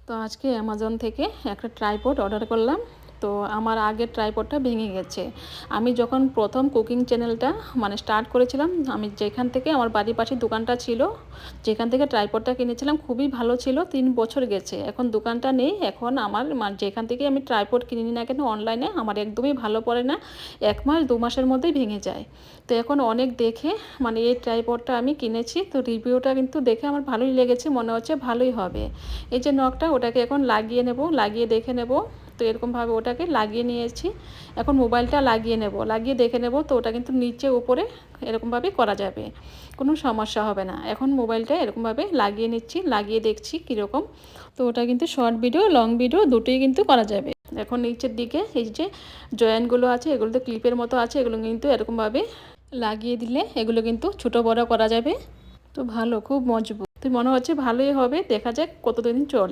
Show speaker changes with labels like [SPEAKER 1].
[SPEAKER 1] তো আজকে অ্যামাজন থেকে একটা ট্রাইপড অর্ডার করলাম। তো আমার আগের ট্রাইপডটা ভেঙে গেছে। আমি যখন প্রথম কুকিং চ্যানেলটা স্টার্ট করেছিলাম, আমি যেখান থেকে আমার বাড়ির পাশে দোকানটা ছিল, যেখান থেকে ট্রাইপডটা কিনেছিলাম খুবই ভালো ছিল। 3 বছর গেছে, এখন দোকানটা নেই। এখন আমার যেখান থেকে আমি ট্রাইপড কিনি না কেন অনলাইনে আমার একদমই ভালো পড়ে না, 1 মাস 2 মাসের মধ্যেই ভেঙে যায়। তো এখন অনেক দেখে এই ট্রাইপডটা আমি কিনেছি। তো রিভিউটা কিন্তু দেখে আমার ভালোই লেগেছে, মনে হচ্ছে ভালোই হবে। এই যে নখটা, ওটাকে এখন লাগিয়ে নেব, লাগিয়ে দেখে নেব। তো এরকমভাবে ওটাকে লাগিয়ে নিয়েছি। এখন মোবাইলটা লাগিয়ে নেব, লাগিয়ে দেখে নেব। তো ওটা কিন্তু নিচে উপরে এরকমভাবে করা যাবে, কোনো সমস্যা হবে না। এখন মোবাইলটা এরকমভাবে লাগিয়ে নিচ্ছি, লাগিয়ে দেখছি কীরকম। তো ওটা কিন্তু শর্ট ভিডিও লং ভিডিও দুটোই কিন্তু করা যাবে। এখন নিচের দিকে এই যে জয়েন্টগুলো আছে, এগুলো তো ক্লিপের মতো আছে, এগুলো কিন্তু এরকমভাবে লাগিয়ে দিলে এগুলো কিন্তু ছোটো বড়ো করা যাবে। তো ভালো, খুব মজবুত। তো মনে হচ্ছে ভালোই হবে, দেখা যাক কতদিন চলে।